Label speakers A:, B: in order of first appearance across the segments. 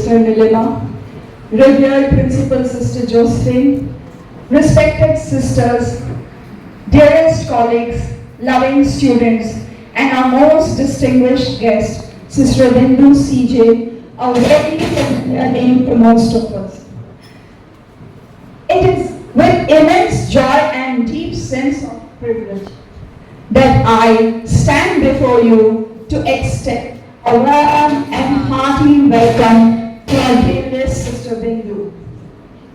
A: Sister Nilima, revered Principal Sister Josephine, respected sisters, dearest colleagues, loving students, and our most distinguished guest, Sister Bindu CJ, a very familiar name to most of us. It is with immense joy and deep sense of privilege that I stand before you to extend a warm and hearty welcome to our dearest Sister Bindu.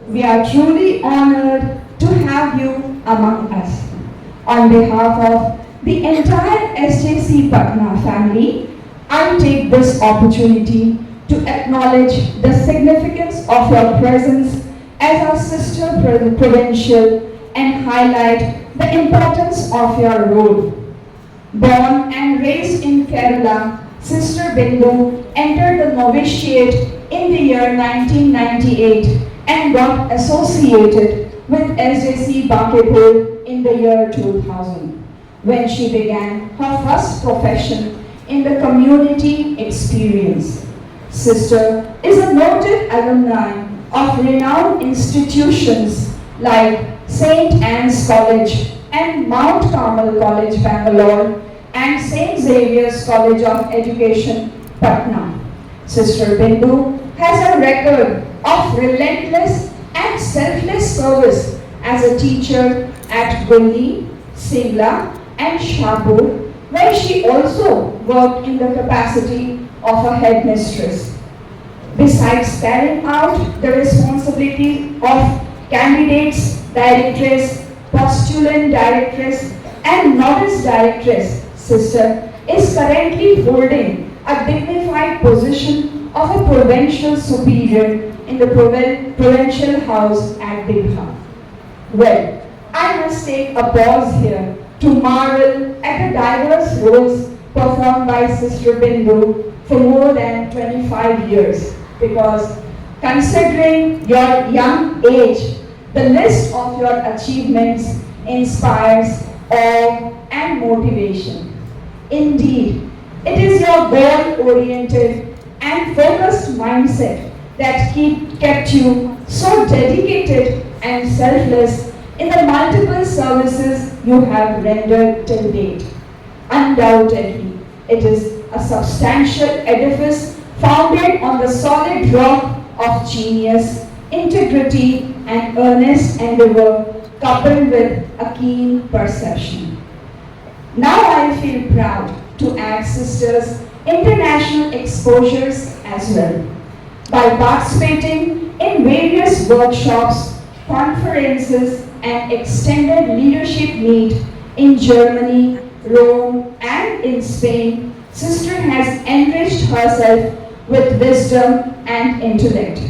A: We are truly honored to have you among us. On behalf of the entire SJC Patna family, I take this opportunity to acknowledge the significance of your presence as our sister Provincial and highlight the importance of your role. Born and raised in Kerala, Sister Bindu entered the novitiate in the year 1998 and got associated with SJC Bakepur in the year 2000, when she began her first profession in the community experience. Sister is a noted alumni of renowned institutions like St. Anne's College and Mount Carmel College, Bangalore, and St. Xavier's College of Education, Patna. Sister Bindu has a record of relentless and selfless service as a teacher at Gulli, Singla, and Shahpur, where she also worked in the capacity of a headmistress. Besides carrying out the responsibility of candidates, directress, postulant directress, and novice directress, Sister is currently holding a dignified position of a provincial superior in the Provincial House at Digha. Well, I must take a pause here to marvel at the diverse roles performed by Sister Bindu for more than 25 years, because considering your young age, the list of your achievements inspires awe and motivation. Indeed, it is your goal-oriented and focused mindset that kept you so dedicated and selfless in the multiple services you have rendered till date. Undoubtedly, it is a substantial edifice founded on the solid rock of genius, integrity, and earnest endeavor, coupled with a keen perception. Now I feel proud to add Sister's international exposures as well, by participating in various workshops, conferences, and extended leadership meet in Germany, Rome, and in Spain. Sister has enriched herself with wisdom and intellect.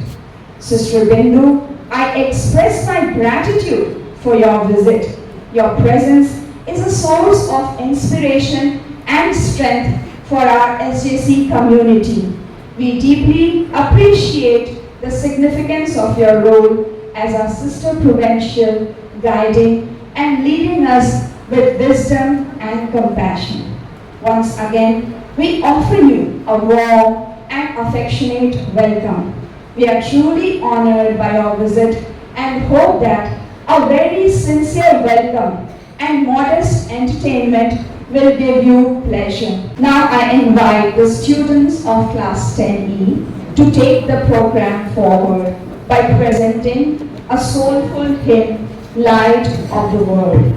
A: Sister Bindu, I express my gratitude for your visit. Your presence is a source of inspiration and strength for our SJC community. We deeply appreciate the significance of your role as our Sister Provincial, guiding and leading us with wisdom and compassion. Once again, we offer you a warm and affectionate welcome. We are truly honored by your visit and hope that a very sincere welcome and modest entertainment will give you pleasure. Now I invite the students of Class 10E to take the program forward by presenting a soulful hymn, Light of the World.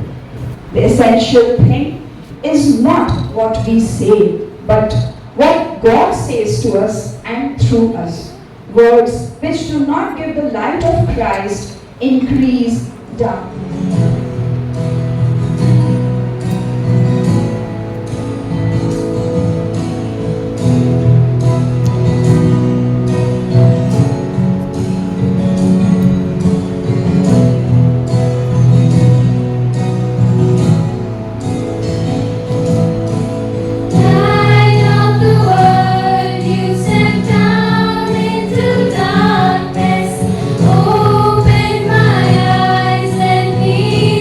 A: The essential thing is not what we say, but what God says to us and through us. Words which do not give the light of Christ increase darkness.
B: Open my eyes, let me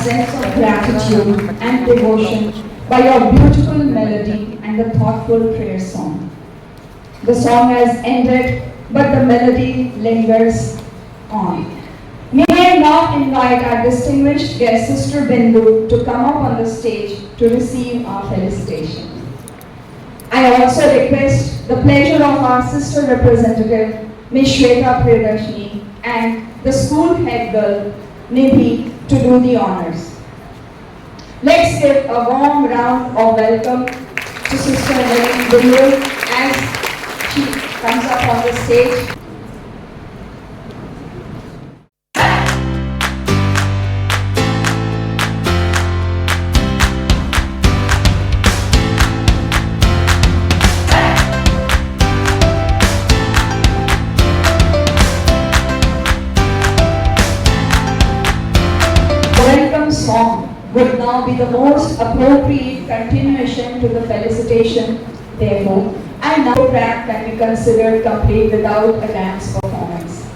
A: sense of gratitude and devotion by your beautiful melody and the thoughtful prayer song. The song has ended, but the melody lingers on. May I now invite our distinguished guest, Sr.Bindu, to come up on the stage to receive our felicitation. I also request the pleasure of our sister representative, Ms. Shweta Priyadarshini, and the school head girl, Nidhi, to do the honors. Let's give a warm round of welcome to Sister Bindu as she comes up on the stage. Song would now be the most appropriate continuation to the felicitation. Therefore, I now track can be considered complete without a dance performance.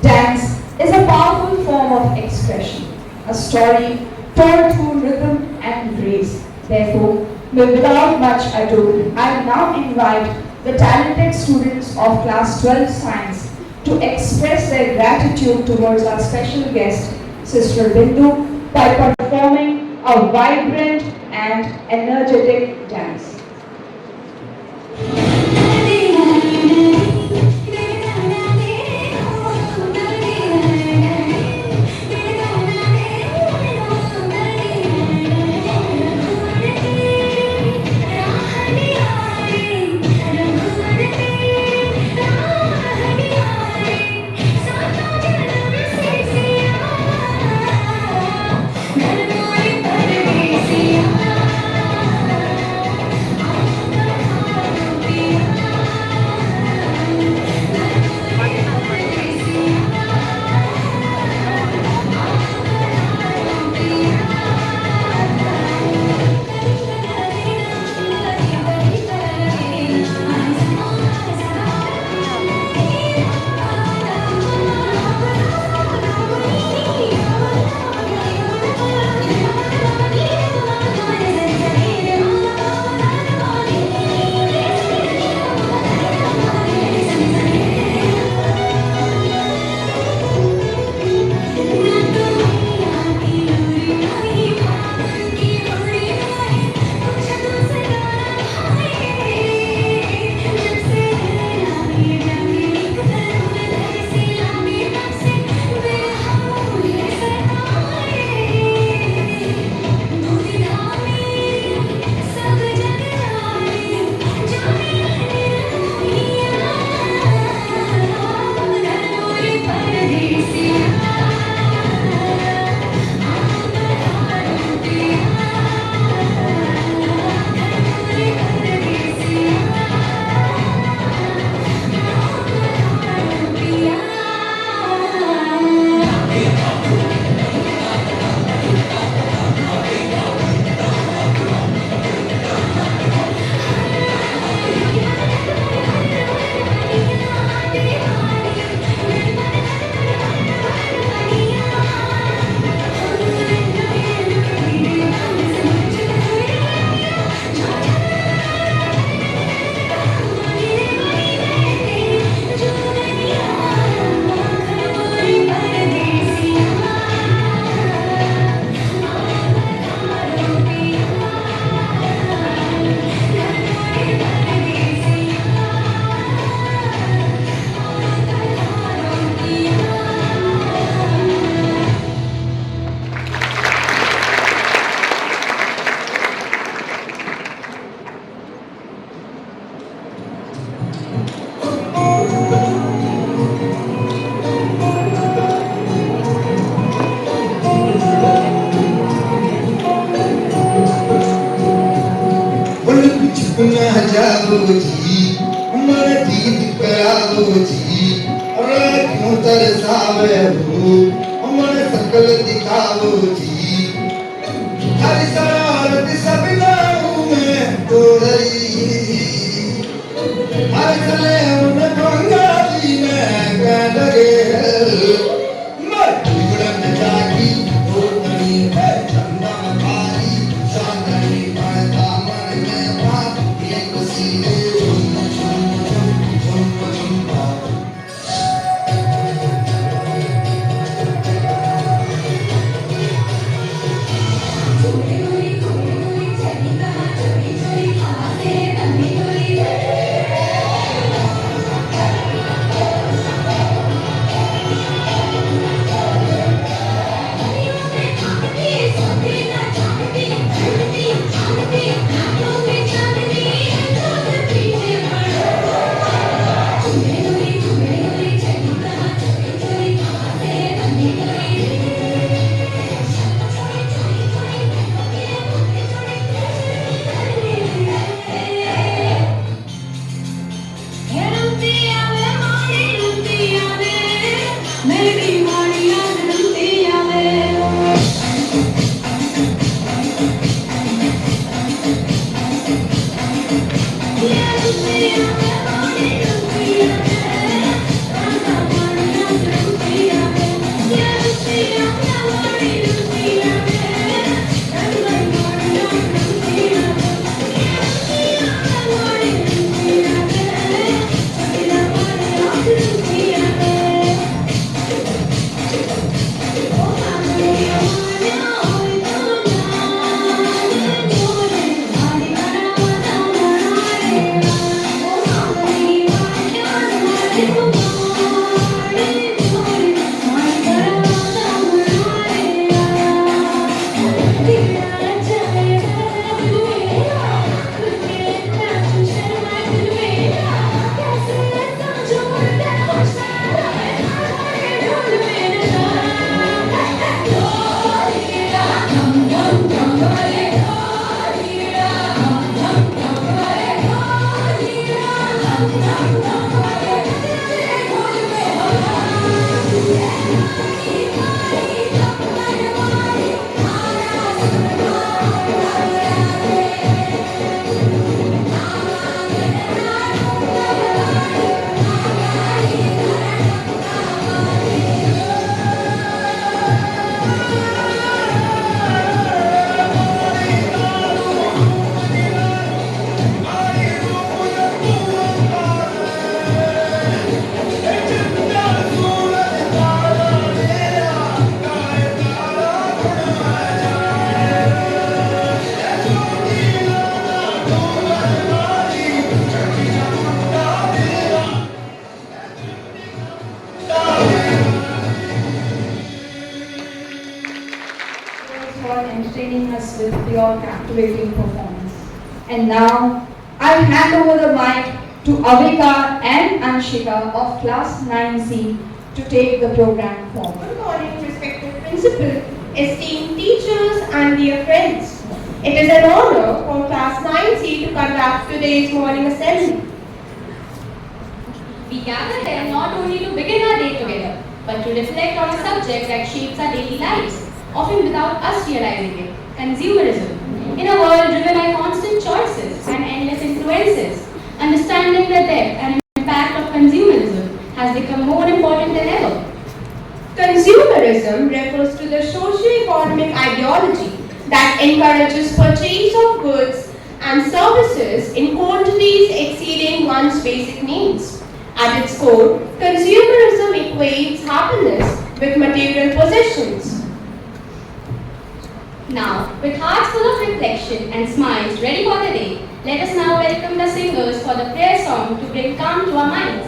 A: Dance is a powerful form of expression, a story told through rhythm and grace. Therefore, without much ado, I now invite the talented students of class 12 science to express their gratitude towards our special guest, Sister Bindu, by performing a vibrant and energetic dance.
B: जी मन जीत करालो जी और क्यों तरसावे हो मन सकल दिखाओ जी हर शरारत सब नाऊ में तो रही हर चले उन बंगाली में कह लगे मत उड़न जागी तो नहीं है
A: entertaining us with your captivating performance. And now, I hand over the mic to Avika and Anshika of Class 9C to take the program forward.
C: Good morning, respected principal, esteemed teachers and dear friends. It is an honor for Class 9C to conduct today's morning assembly.
D: We gather here not only to begin our day together, but to reflect on a subject that shapes our daily lives, often without us realizing it, consumerism. In a world driven by constant choices and endless influences, understanding the depth and impact of consumerism has become more important than ever.
C: Consumerism refers to the socio-economic ideology that encourages purchase of goods and services in quantities exceeding one's basic needs. At its core, consumerism equates happiness with material possessions.
D: Now, with hearts full of reflection and smiles ready for the day, let us now welcome the singers for the prayer song to bring calm to our minds.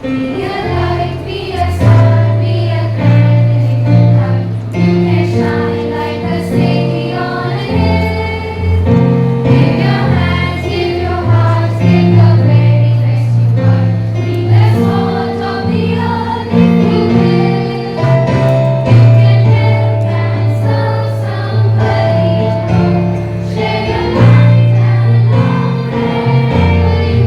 D: Be a light, be a star, be a candle in the dark. You can shine like a city on a hill. Give your hands, give your hearts, give the very best you are. Be the salt of the earth if you will. You can help and serve somebody new. Share your light and love wherever you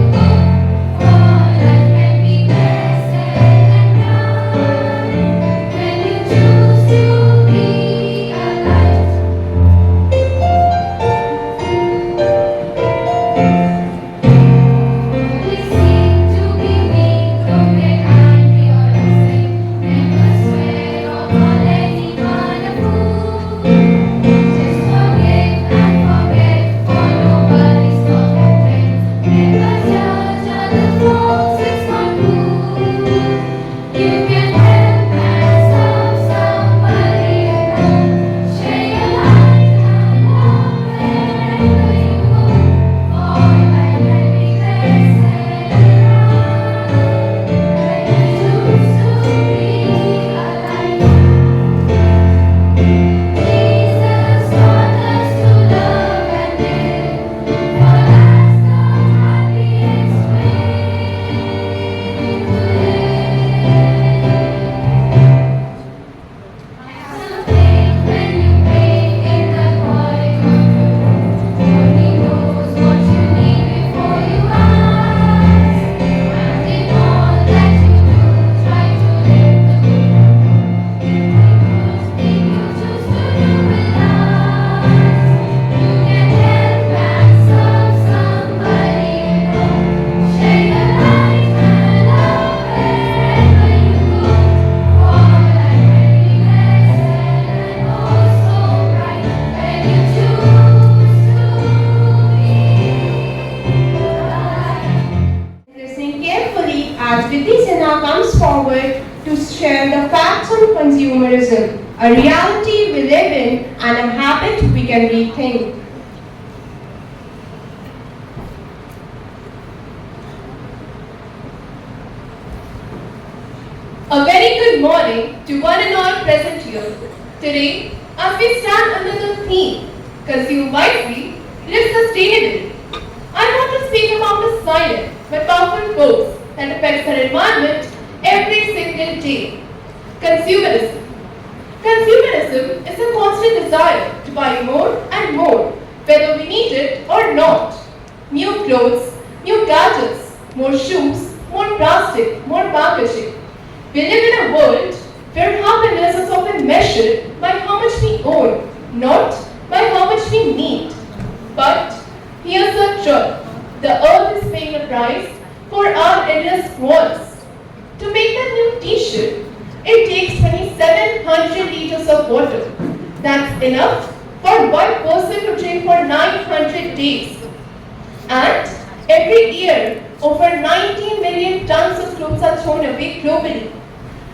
C: to share the facts on consumerism, a reality we live in and a habit we can rethink. A very good morning to one and all present here. Today, as we stand under the theme, Consume Wisely, Live Sustainably, I want to speak about a silent but powerful force that affects our environment every single day. Consumerism. Consumerism is a constant desire to buy more and more, whether we need it or not. New clothes, new gadgets, more shoes, more plastic, more packaging. We live in a world where happiness is often measured by how much we own, not by how much we need. But here's the truth. The earth is paying a price for our endless wants. To make that new t-shirt, it takes 2,700 liters of water. That's enough for one person to drink for 900 days. And every year, over 90 million tons of clothes are thrown away globally.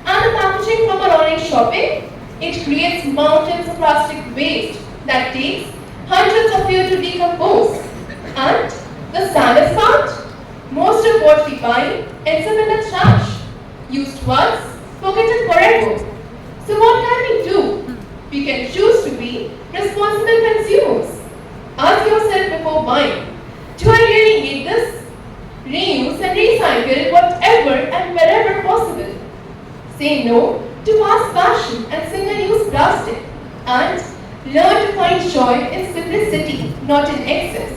C: And the packaging from our online shopping, it creates mountains of plastic waste that takes hundreds of years to decompose. And the saddest part, most of what we buy ends up in the trash. Used once, forgotten forever. So what can we do? We can choose to be responsible consumers. Ask yourself before buying, do I really need this? Reuse and recycle whatever and wherever possible. Say no to fast fashion and single-use plastic, and learn to find joy in simplicity, not in excess.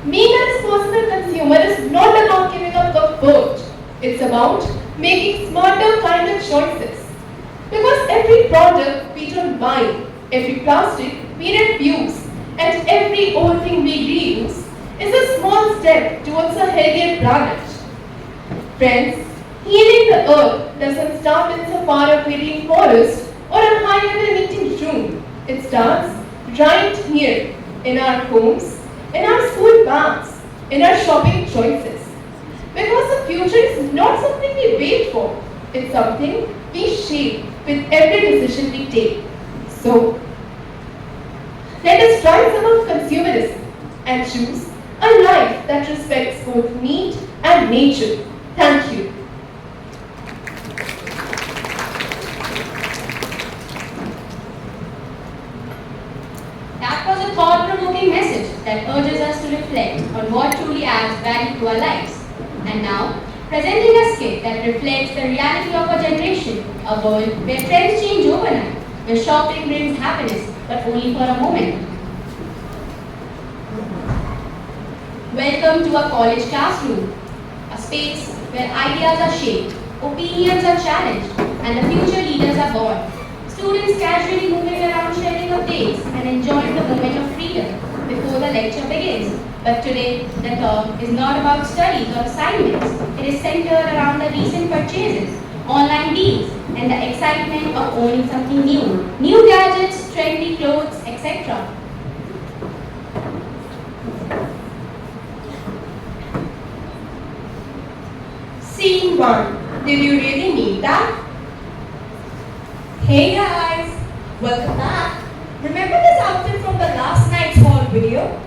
C: Being a responsible consumer is not about giving up comfort. It's about making smarter, kinder choices. Because every product we don't buy, every plastic we refuse, and every old thing we reuse is a small step towards a healthier planet. Friends, healing the earth doesn't start in some far-away rainforest or a high-level meeting room. It starts right here, in our homes, in our school bags, in our shopping choices. Because the future is not something we wait for, it's something we shape with every decision we take. So, let us try some of consumerism and choose a life that respects both need and nature. Thank you.
E: That was a thought-provoking message that urges us to reflect on what truly adds value to our lives. And now, presenting a skit that reflects the reality of our generation, a world where trends change overnight, where shopping brings happiness, but only for a moment. Welcome to a college classroom, a space where ideas are shaped, opinions are challenged, and the future leaders are born. Students casually moving around sharing updates and enjoying the moment of freedom before the lecture begins. But today, the talk is not about studies or assignments. It is centered around the recent purchases, online deals, and the excitement of owning something new. New gadgets, trendy clothes, etc.
C: Scene 1. Did you really need that?
F: Hey guys, welcome back. Remember this outfit from the last night's haul video?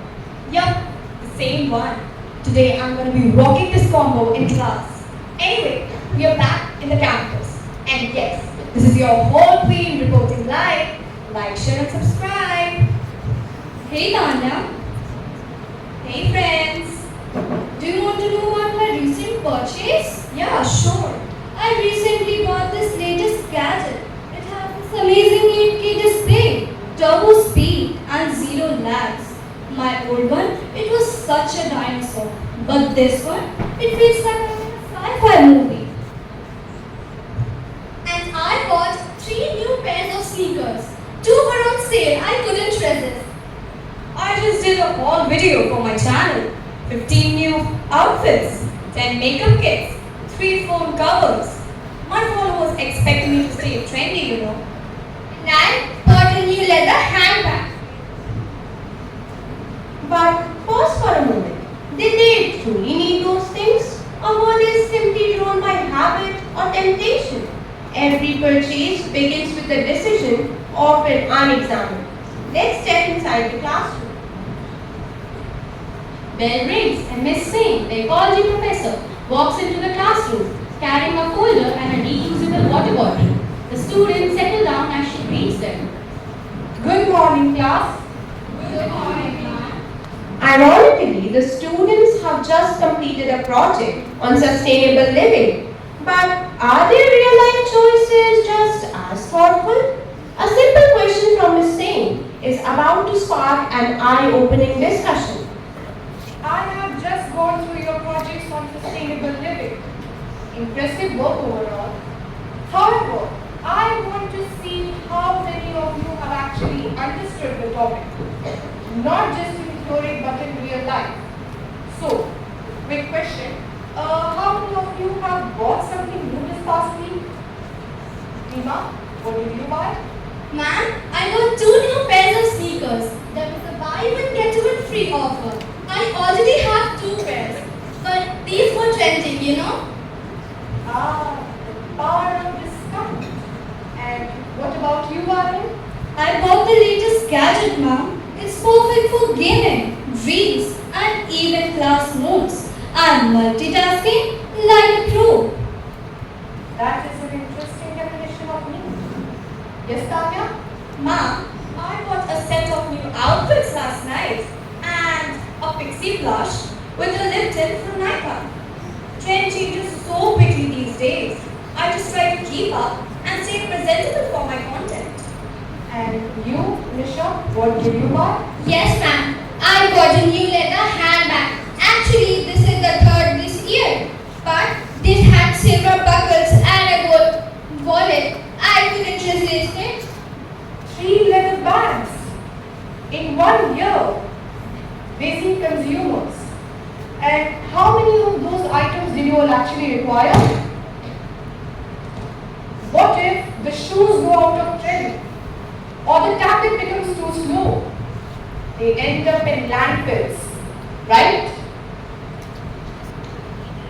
F: Yup, the same one. Today I'm going to be rocking this combo in class. Anyway, we are back in the campus. And yes, this is your whole queen reporting live. Like, share and subscribe.
D: Hey Tanya,
F: Hey friends.
D: do you want to know about my recent purchase?
F: Yeah, sure.
D: I recently bought this latest gadget. It has this amazing 8K display, turbo speed and zero lags. My old one, it was such a dinosaur. But this one, it feels like I'm in a sci-fi movie. And I bought 3 new pairs of sneakers. 2 were on sale, I couldn't resist.
F: I just did a haul video for my channel. 15 new outfits, 10 makeup kits, 3 phone covers. My followers expect me to stay trendy, you know.
D: And I bought a new leather handbag.
C: But pause for a moment. Did they truly need those things? Or were they simply drawn by habit or temptation? Every purchase begins with a decision, often unexamined. Let's step inside the classroom.
E: Bell rings and Miss Singh, the ecology professor, walks into the classroom carrying a folder and a reusable water bottle. The students settle down as she greets them.
C: Good morning, class.
E: Good morning, ma'am.
C: Ironically, the students have just completed a project on sustainable living. But are their real-life choices just as thoughtful? A simple question from Ms. Singh is about to spark an eye-opening discussion.
G: I have just gone through your projects on sustainable living. Impressive work overall. However, I want to see how many of you have actually understood the topic. Not just in theory but in real life. So, quick question. How many of you have bought something new this past week? Rima, what did you buy?
F: Ma'am, I got 2 new pairs of sneakers. There was a buy one get one free offer. I already have 2 pairs, but these were trending, you know.
G: Ah, the power of discount. And what about you, Arun?
F: I bought the latest gadget, ma'am. It's perfect for gaming, reels, and even class notes. I'm multitasking like a pro.
G: That is an interesting definition of me. Yes, Tanya?
F: Ma'am, I bought a set of new outfits last night and a pixie blush with a lip tint from Nikon. Trend changes so quickly these days. I just try to keep up and stay presentable for my content.
G: And you, Nisha, what did you buy?
F: Yes, ma'am. I got a new leather handbag. Actually, this is the 3rd this year. But this had silver buckles and a gold wallet. I couldn't resist it.
G: 3 leather bags in 1 year. Busy consumers. And how many of those items did you all actually require? What if the shoes go out of trend? Or the tablet becomes too slow? They end up in landfills, right?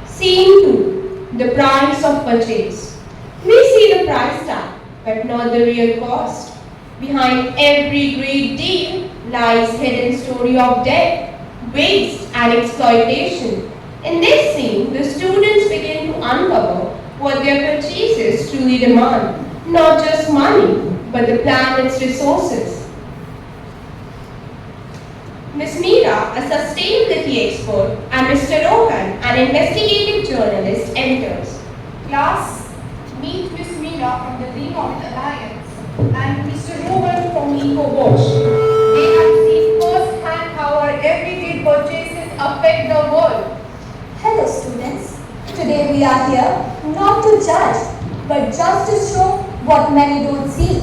C: Scene 2. The price of purchase. We see the price tag, but not the real cost. Behind every great deal lies hidden story of debt, waste, and exploitation. In this scene, the students begin to uncover what their purchases truly demand. Not just money, but the planet's resources. Ms. Meera, a sustainability expert, and Mr. Rohan, an investigative journalist, enters.
G: Class, meet Miss Meera from the Green Orbit Alliance and Mr. Rohan from EcoWash. They have seen firsthand how our everyday purchases affect the world.
H: Hello students, today we are here not to judge but just to show what many don't see.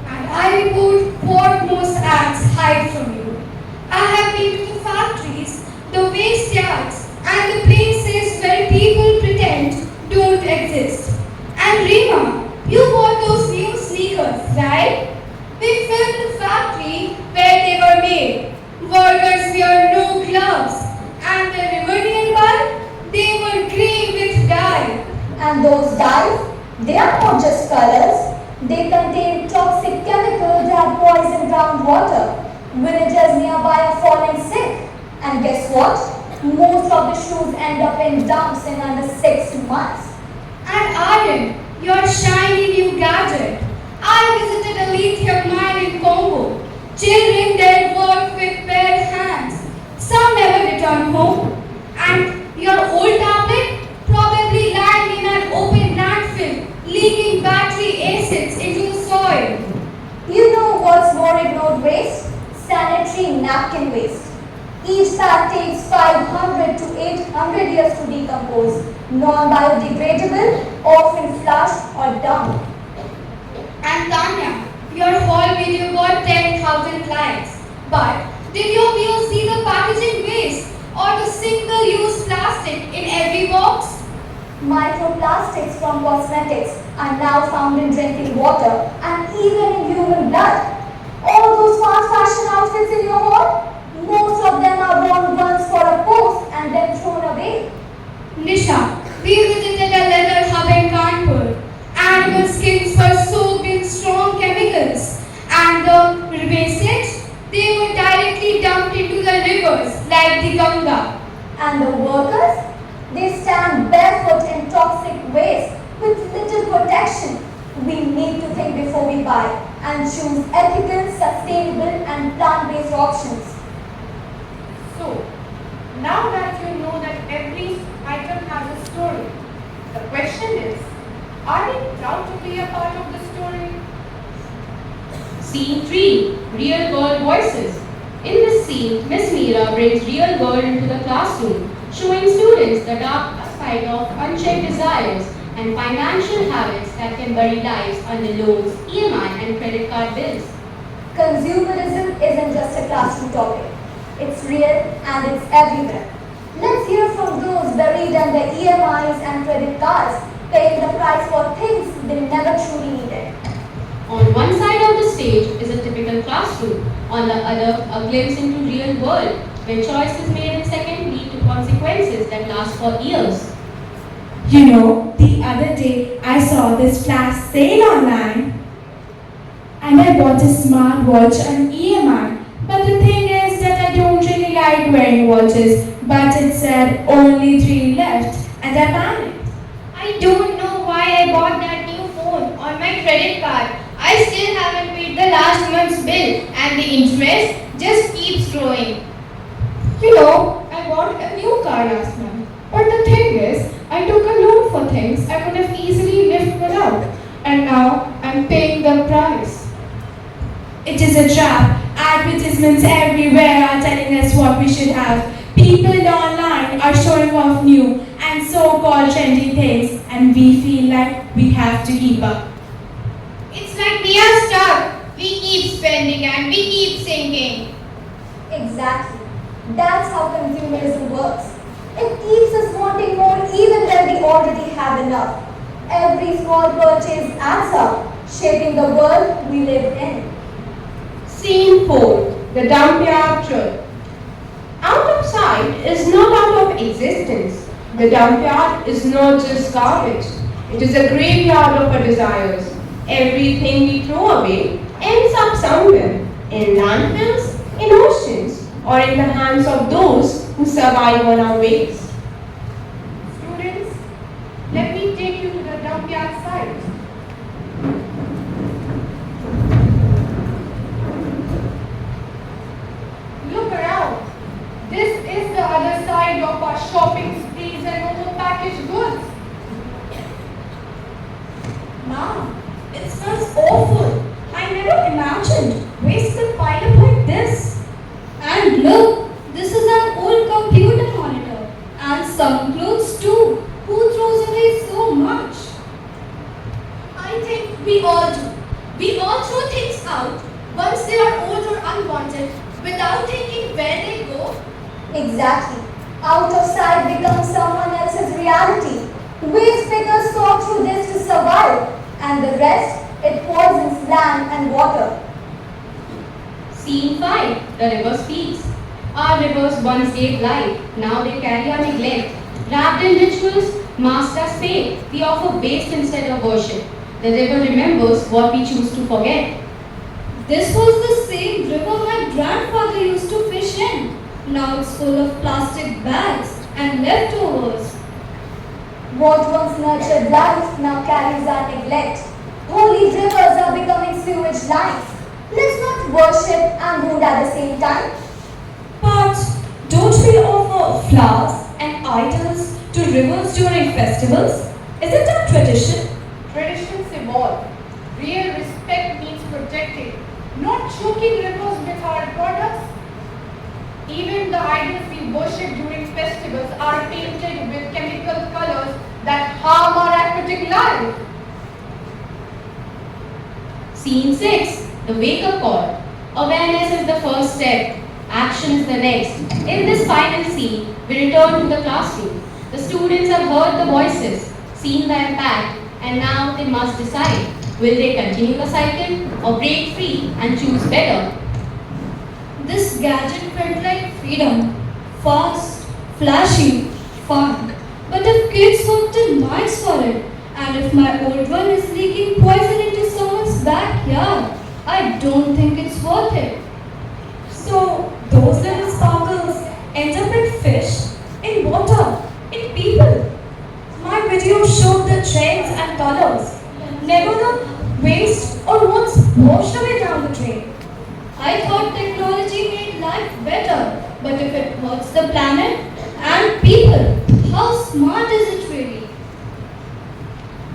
F: And I report what most ads hide from you. I have been to the factories, the waste yards, and the places where people pretend don't exist. And Rima, you bought those new sneakers, right? We filmed the factory where they were made. Workers wear no gloves. And the river nearby, they were grey with dye.
H: And those dyes, they are not just colors, they contain toxic chemicals that poison groundwater. Villagers nearby are falling sick. And guess what? Most of the shoes end up in dumps in under 6 months.
F: And Aryan, your shiny new gadget. I visited a lithium mine in Congo. Children there work with bare hands. Some never return home. And your old tablet probably lying in an open landfill, leaking battery acids into the soil.
H: You know what's more ignored waste? Sanitary napkin waste. Each pack takes 500 to 800 years to decompose, non-biodegradable, often flushed or dumped.
F: And Tanya, your whole video got 10,000 likes. But did your viewers see the packaging waste or the single-use plastic in every box?
H: Microplastics from cosmetics are now found in drinking water and even in human blood. All those fast fashion outfits in your hall, most of them are worn once for a post and then thrown away.
F: Nisha, we visited a leather hub in Kanpur. Animals
H: And the workers? They stand barefoot in toxic waste with little protection. We need to think before we buy and choose ethical, sustainable and plant-based options.
G: So, now that you know that every item has a story, the question is, are we proud to be a part of the story?
E: Scene 3. Real World Voices. In this scene, Miss Meera brings real world into the classroom, showing students the dark side of unchecked desires and financial habits that can bury lives under loans, EMI and credit card bills.
H: Consumerism isn't just a classroom topic. It's real and it's everywhere. Let's hear from those buried under EMIs and credit cards, paying the price for things they never truly needed.
E: On one side of the stage is a typical classroom, on the other a glimpse into real world, where choices made in second lead to consequences that last for years.
I: You know, the other day I saw this flash sale online and I bought a smartwatch on EMI. But the thing is that I don't really like wearing watches, but it said only 3 left and I panicked.
J: I don't know why I bought that new phone on my credit card. I still haven't paid the last month's bill and the interest just keeps growing.
I: You know, I bought a new car last month. But the thing is, I took a loan for things I could have easily lived without. And now I'm paying the price. It is a trap. Advertisements everywhere are telling us what we should have. People online are showing off new and so-called trendy things, and we feel like we have to keep up.
J: It's like we are stuck. We keep spending and we keep sinking.
H: Exactly. That's how consumerism works. It keeps us wanting more even when we already have enough. Every small purchase adds up, shaping the world we live in.
C: Scene 4. The Dump-Yard Truth. Out of sight is not out of existence. The dump yard is not just garbage. It is a graveyard of our desires. Everything we throw away ends up somewhere, in landfills, in oceans, or in the hands of those who survive on our waste.
G: Students, let me take you to the dump yard site. Look around. This is the other side of our shopping sprees and overpackaged goods.
F: Mom, it smells awful. I never imagined waste could pile up like this.
H: And look, this is an old computer monitor and some clothes too. Who throws away so much?
F: I think we all do. We all throw things out once they are old or unwanted without thinking where they go.
H: Exactly. Out of sight becomes someone else's reality. Waste pickers sort through this to survive, and the rest, it poisons land and water.
E: Scene 5. The river speaks. Our rivers once gave life, now they carry our neglect. Wrapped in rituals, masked as faith, we offer waste instead of worship. The river remembers what we choose to forget.
H: This was the same river my grandfather used to fish in. Now it's full of plastic bags and leftovers. What once nurtured life now carries our neglect. Holy rivers are becoming sewage lines. Let's not worship and wound at the same time.
F: But don't we offer flowers and idols to rivers during festivals? Isn't that tradition?
G: Traditions evolve. Real respect means protecting, not choking rivers with our products. Even the idols we worship during festivals are painted with chemical colors that harm our aquatic life.
E: Scene 6. The wake-up call. Awareness is the first step. Action is the next. In this final scene, we return to the classroom. The students have heard the voices, seen the impact, and now they must decide. Will they continue the cycle or break free and choose better?
H: This gadget felt like freedom. Fast, flashy, fun. But if kids worked in nights for it, and if my old one is leaking poison into someone's backyard, I don't think it's worth it.
F: So those little sparkles end up in fish, in water, in people. My video showed the trends and colors, never the waste or what's washed away down the drain.
J: I thought technology made life better, but if it hurts the planet and people, how smart is it really?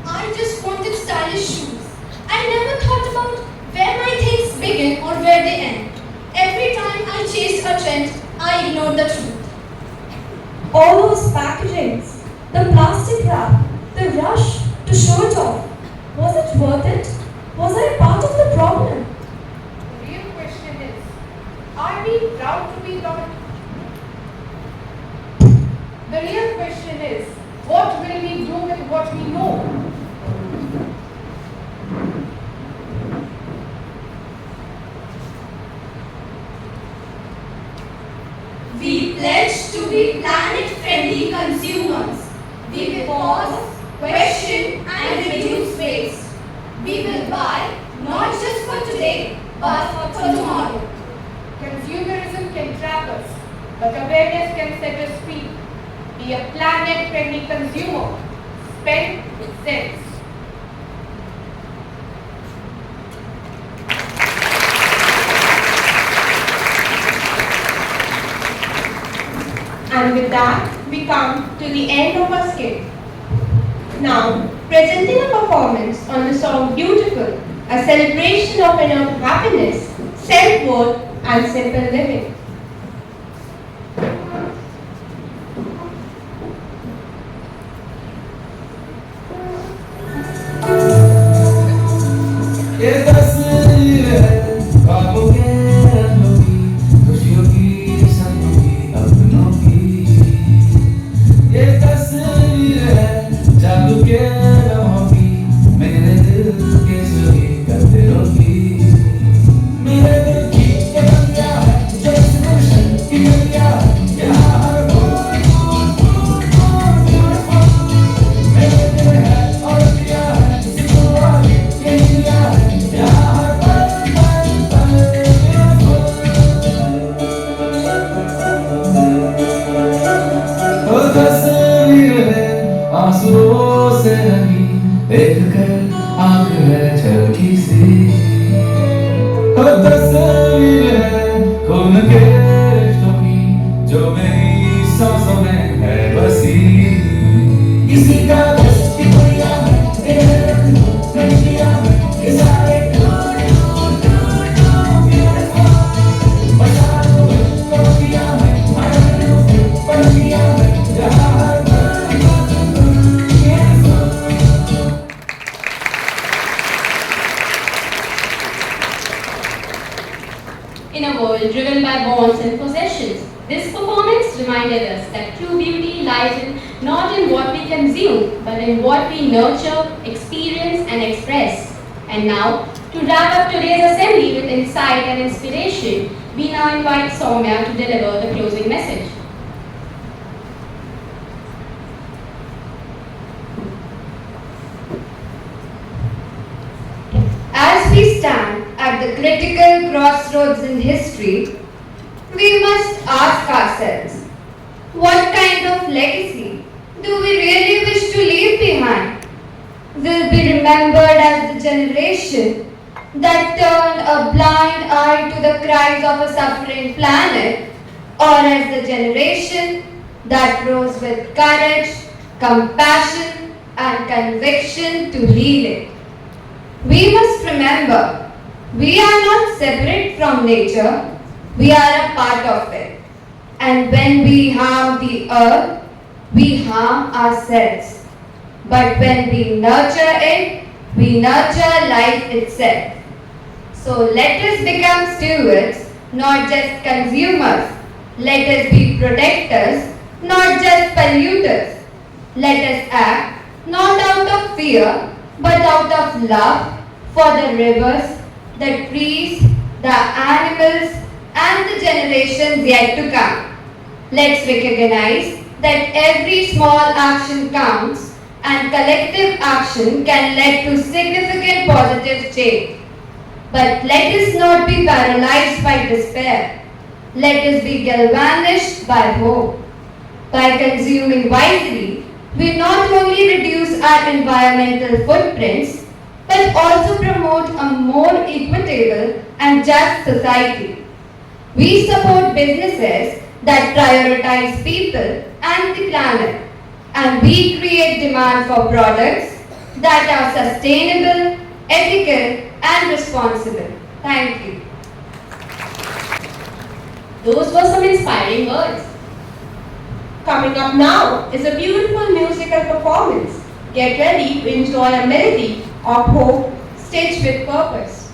J: I just wanted stylish shoes. I never thought about where my things begin or where they end. Every time I chased a trend, I ignored the truth.
F: All those packagings, the plastic wrap, the rush to show it off. Was it worth it? Was I part of the problem?
G: The real question is, are we proud to be God? The real question is, what will we do with what we know?
J: We pledge to be planet-friendly consumers. We will pause, question and reduce waste. We will buy not just for today, but for tomorrow.
G: Consumerism can trap us, but awareness can set us free. Be a planet-friendly consumer. Spend with sense.
C: And with that, we come to the end of our skit. Now, presenting a performance on the song Beautiful, a celebration of inner happiness, self-worth and simple living.
B: ये तस्वीर है ख्वाबों के रंगों की, खुशियों की संगों की, अपनों की। ये तस्वीर है जादू के लम्हों की, मेरे दिल के सुरी का दिलों की। मेरे दिल की ये दुनिया है, जो इस गुलशन की दुनिया है, यहाँ हर फूल फूल फूल फूल beautiful। मेरे दिल है और दिया है, इसी दुआ की ये दुनिया है, यहाँ हर पल पल पल beautiful। वो तस्वीर है आंसुओं से रंगी, देखकर आंख है झलकी सी। वो तस्वीर है खून के रिश्तों की, जो मेरी सांसों में है बसी। किसी का बस की दुनिया में, तेरे रंग में दुनिया में, ये सारे दूर दूर दूर दूर beautiful। बसा लो दुनिया में, मान लो दुनिया में, जहाँ हर पल पल beautiful।
E: In a world driven by wants and possessions, this performance reminded us that true beauty lies not in what we consume, but in what we nurture, experience, and express. And now, to wrap up today's assembly with insight and inspiration, we now invite Soumya to deliver the closing message.
J: As we stand at the critical crossroads in history, we must ask ourselves, what kind of legacy do we really wish to leave behind? Will be remembered as the generation that turned a blind eye to the cries of a suffering planet, or as the generation that rose with courage, compassion, and conviction to heal it? We must remember, we are not separate from nature, we are a part of it. And when we harm the earth, we harm ourselves. But when we nurture it, we nurture life itself. So let us become stewards, not just consumers. Let us be protectors, not just polluters. Let us act not out of fear, but out of love for the rivers, the trees, the animals, and the generations yet to come. Let's recognize that every small action counts and collective action can lead to significant positive change. But let us not be paralyzed by despair. Let us be galvanized by hope. By consuming wisely, we not only reduce our environmental footprints, but also promote a more equitable and just society. We support businesses that prioritize people and the planet, and we create demand for products that are sustainable, ethical, and responsible. Thank you.
C: Those were some inspiring words. Coming up now is a beautiful musical performance. Get ready to enjoy a melody of hope stitched with purpose.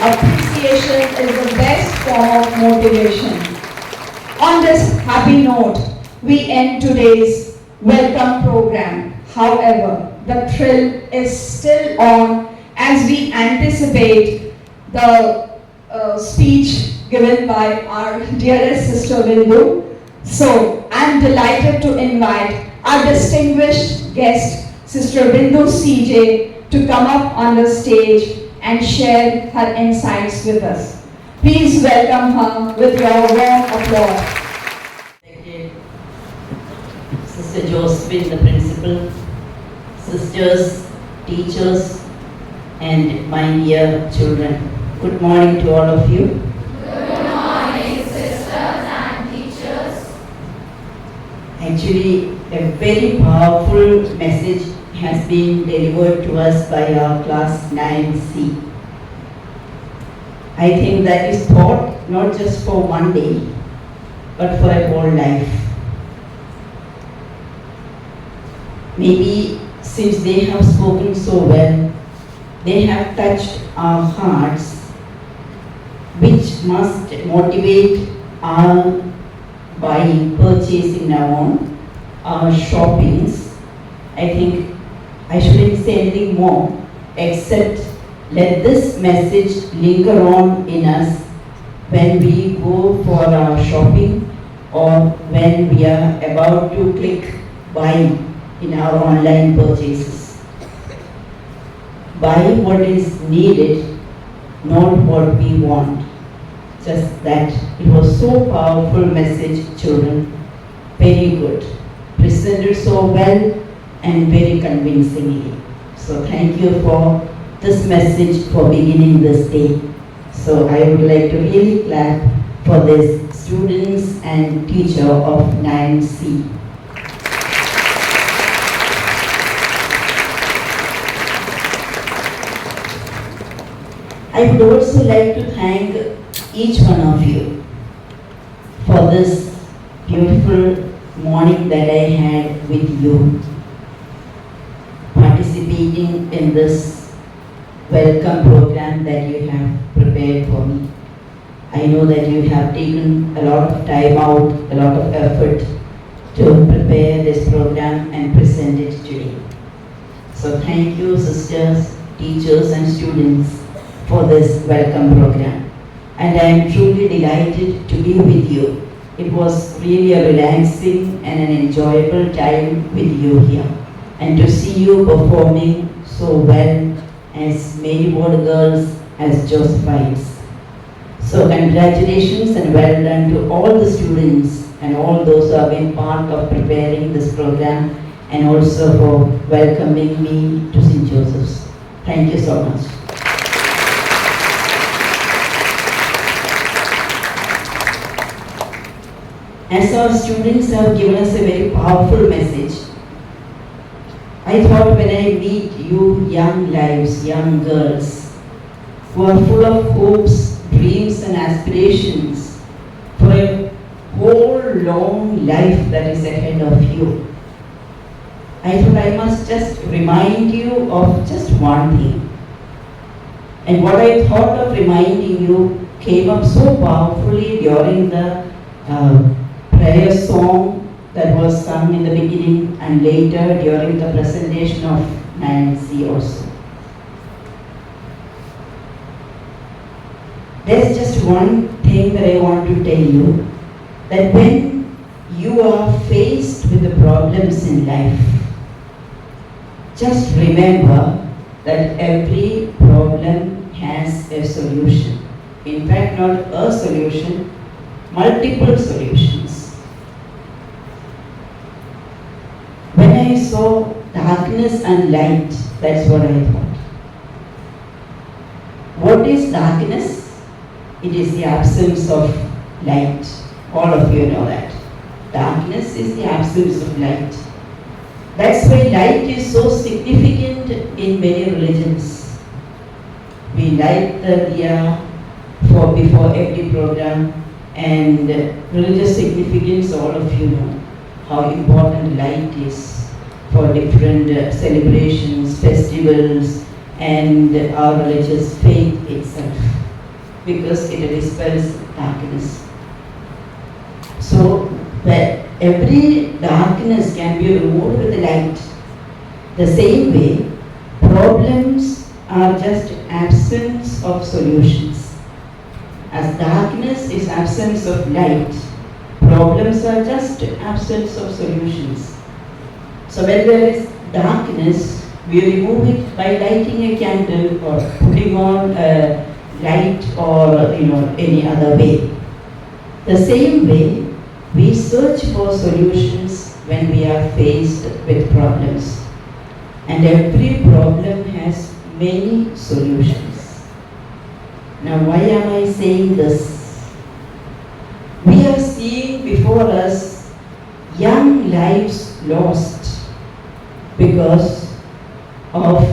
C: Appreciation is the best form of motivation. On this happy note, we end today's welcome program. However, the thrill is still on as we anticipate the speech given by our dearest Sister Bindu. So, I'm delighted to invite our distinguished guest, Sister Bindu CJ, to come up on the stage and share her insights with us. Please welcome her with your warm applause.
K: Sister Josephine, the principal, sisters, teachers, and my dear children. Good morning to all of you.
D: Good morning, sisters and teachers.
K: Actually, a very powerful message has been delivered to us by our class 9C. I think that is taught not just for one day, but for a whole life. Maybe since they have spoken so well, they have touched our hearts must motivate our by purchasing our own, our shoppings. I think I shouldn't say anything more except let this message linger on in us when we go for our shopping or when we are about to click buy in our online purchases. Buy what is needed, not what we want. Just that. It was so powerful message, children. Very good. Presented so well and very convincingly. So thank you for this message for beginning this day. So I would like to really clap for this students and teacher of 9C. I would also like to thank each one of you for this beautiful morning that I had with you, participating in this welcome program that you have prepared for me. I know that you have taken a lot of time out, a lot of effort to prepare this program and present it today. So thank you, sisters, teachers and students for this welcome program. And I am truly delighted to be with you. It was really a relaxing and an enjoyable time with you here. And to see you performing so well as many more girls as Josephines. So congratulations and well done to all the students and all those who have been part of preparing this program and also for welcoming me to St. Joseph's. Thank you so much. As our students have given us a very powerful message, I thought when I meet you young lives, young girls, who are full of hopes, dreams and aspirations for a whole long life that is ahead of you, I thought I must just remind you of just one thing. And what I thought of reminding you came up so powerfully during the prayer song that was sung in the beginning and later during the presentation of 9C also. There's just one thing that I want to tell you, that when you are faced with the problems in life, just remember that every problem has a solution. In fact, not a solution, multiple solutions. When I saw darkness and light, that's what I thought. What is darkness? It is the absence of light. All of you know that. Darkness is the absence of light. That's why light is so significant in many religions. We light the diya for before every program, and religious significance, all of you know how important light is for different celebrations, festivals, and our religious faith itself, because it dispels darkness. So that every darkness can be removed with light. The same way, problems are just absence of solutions. As darkness is absence of light, problems are just absence of solutions. So when there is darkness, we remove it by lighting a candle or putting on a light or any other way. The same way, we search for solutions when we are faced with problems. And every problem has many solutions. Now why am I saying this? We are seeing before us young lives lost because of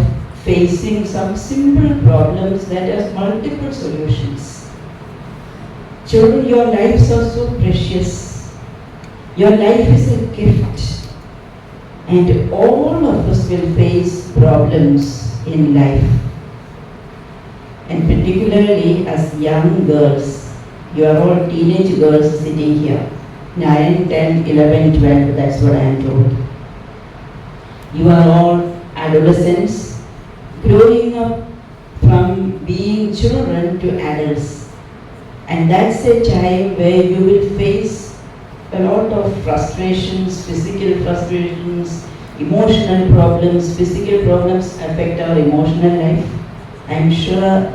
K: facing some simple problems that have multiple solutions. Children, your lives are so precious. Your life is a gift. And all of us will face problems in life. And particularly as young girls, You are all teenage girls sitting here. 9, 10, 11, 12, that's what I am told. You are all adolescents growing up from being children to adults. And that's a time where you will face a lot of frustrations, physical frustrations, emotional problems. Physical problems affect our emotional life. I'm sure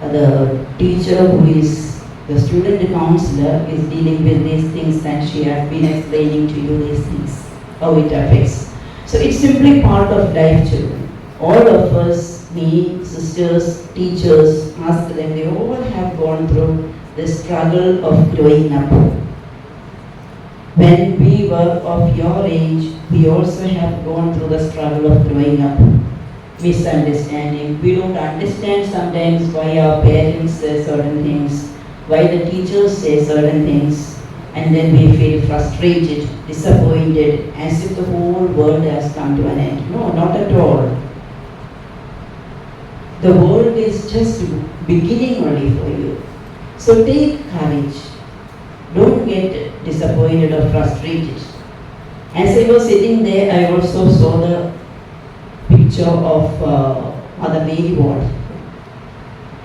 K: the teacher who is the student counselor is dealing with these things and she has been explaining to you these things, how it affects. So it's simply part of life, children. All of us, me, sisters, teachers, ask them, they all have gone through the struggle of growing up. When we were of your age, we also have gone through the struggle of growing up. Misunderstanding. We don't understand sometimes why our parents say certain things, why the teachers say certain things, and then we feel frustrated, disappointed, as if the whole world has come to an end. No, not at all. The world is just beginning only for you. So take courage. Don't get disappointed or frustrated. As I was sitting there, I also saw the picture of Mother Mary Ward.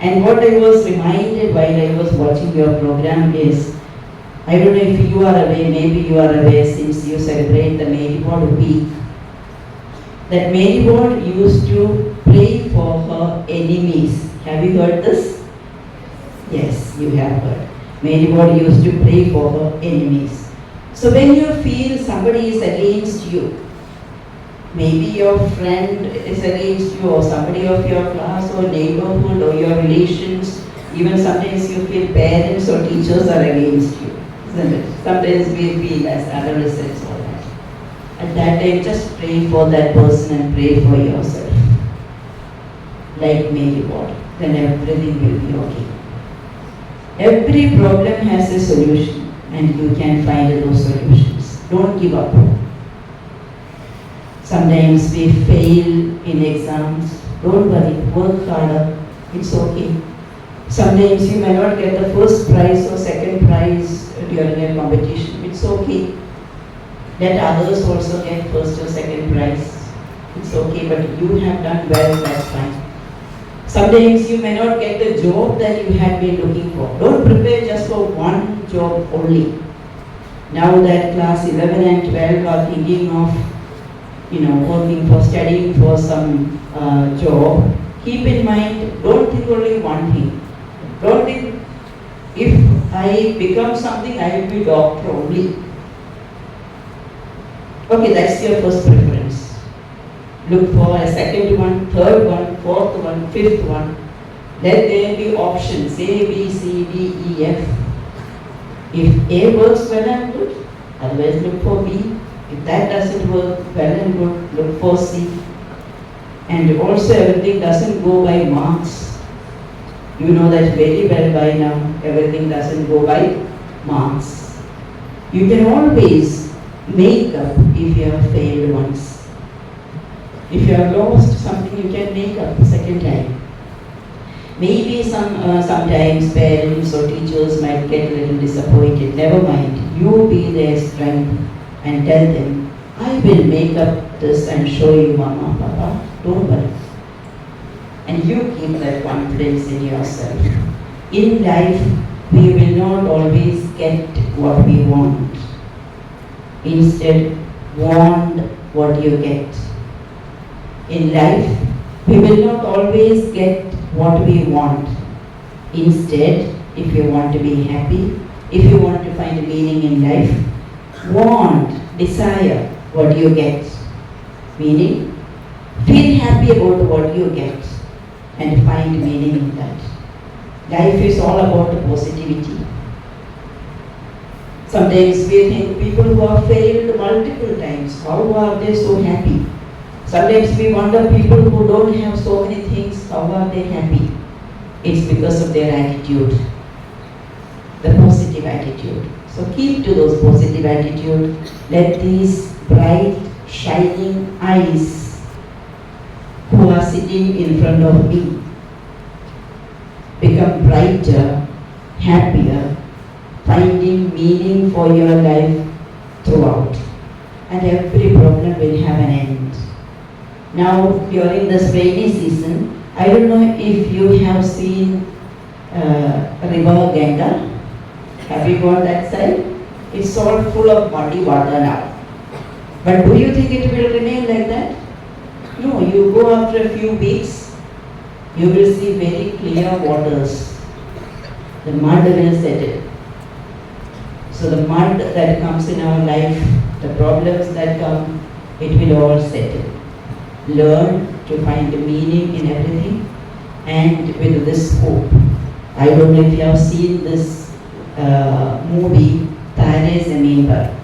K: And what I was reminded while I was watching your program is, I don't know if you are aware, maybe you are aware since you celebrate the Mary Ward week, that Mary Ward used to pray for her enemies. Have you heard this? Yes, you have heard. Mary Ward used to pray for her enemies. So when you feel somebody is against you, maybe your friend is against you or somebody of your class or neighborhood or your relations, even sometimes you feel parents or teachers are against you, isn't it? Sometimes we feel as adolescents or that. At that time, just pray for that person and pray for yourself. Like Mary Ward, then everything will be okay. Every problem has a solution and you can find those solutions. Don't give up. Sometimes we fail in exams. Don't worry, work harder. It's okay. Sometimes you may not get the first prize or second prize during a competition. It's okay. Let others also get first or second prize. It's okay, but you have done well, that's fine. Sometimes you may not get the job that you had been looking for. Don't prepare just for one job only. Now that class 11 and 12 are thinking of working for, studying for some job, keep in mind, don't think only one thing. Don't think, if I become something, I will be doctor only. Okay, that's your first preference. Look for a second one, third one, fourth one, fifth one. Let there be options, A, B, C, D, E, F. If A works well and good, otherwise look for B. If that doesn't work well and good, look for C. And also everything doesn't go by marks. You know that very well by now. Everything doesn't go by marks. You can always make up if you have failed once. If you have lost something, you can make up the second time. Maybe sometimes parents or teachers might get a little disappointed. Never mind. You be their strength and tell them, I will make up this and show you, Mama, Papa. Don't worry. And you keep that confidence in yourself. In life, we will not always get what we want. Instead, want what you get. In life, we will not always get what we want. Instead, if you want to be happy, if you want to find meaning in life, want, desire what you get. Meaning, feel happy about what you get and find meaning in that. Life is all about positivity. Sometimes we think people who have failed multiple times, how are they so happy? Sometimes we wonder people who don't have so many things, how are they happy? It's because of their attitude, the positive attitude. So keep to those positive attitude. Let these bright, shining eyes who are sitting in front of me become brighter, happier, finding meaning for your life throughout. And every problem will have an end. Now, during this rainy season, I don't know if you have seen River Ganga. Have you gone that side? It's all full of muddy water now. But do you think it will remain like that? No, you go after a few weeks, you will see very clear waters. The mud will settle. So the mud that comes in our life, the problems that come, it will all settle. Learn to find meaning in everything, and with this hope. I don't know if you have seen this movie, Tare Zameen Par.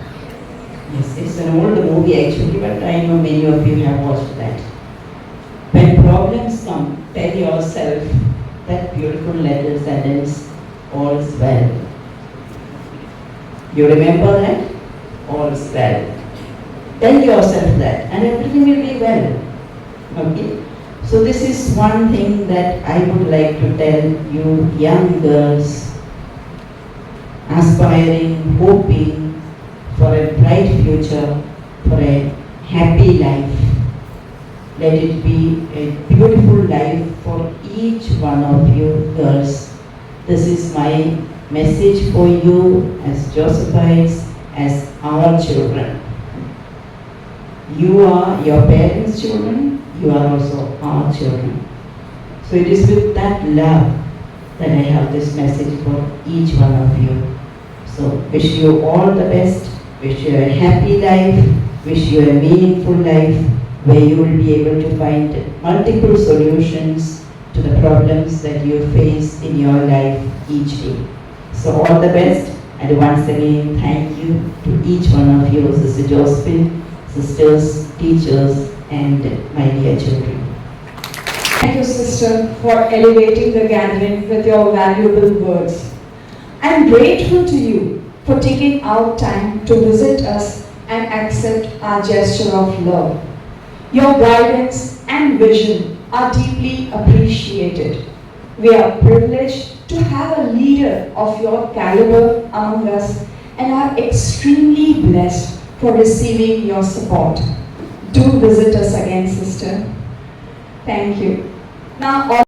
K: Yes, it's an old movie actually, but I know many of you have watched that. When problems come, tell yourself that beautiful letter sentence, all's well. You remember that? All's well. Tell yourself that, and everything will be well. Okay? So this is one thing that I would like to tell you young girls aspiring, hoping for a bright future, for a happy life. Let it be a beautiful life for each one of you girls. This is my message for you as Josephites, as our children. You are your parents' children, you are also our children. So it is with that love that I have this message for each one of you. So wish you all the best, wish you a happy life, wish you a meaningful life where you will be able to find multiple solutions to the problems that you face in your life each day. So all the best, and once again thank you to each one of you, Sister Josephine, sisters, teachers, and my dear children.
A: Thank you, sister, for elevating the gathering with your valuable words. I am grateful to you for taking out time to visit us and accept our gesture of love. Your guidance and vision are deeply appreciated. We are privileged to have a leader of your caliber among us and are extremely blessed for receiving your support. Do visit us again, sister. Thank you. Now, all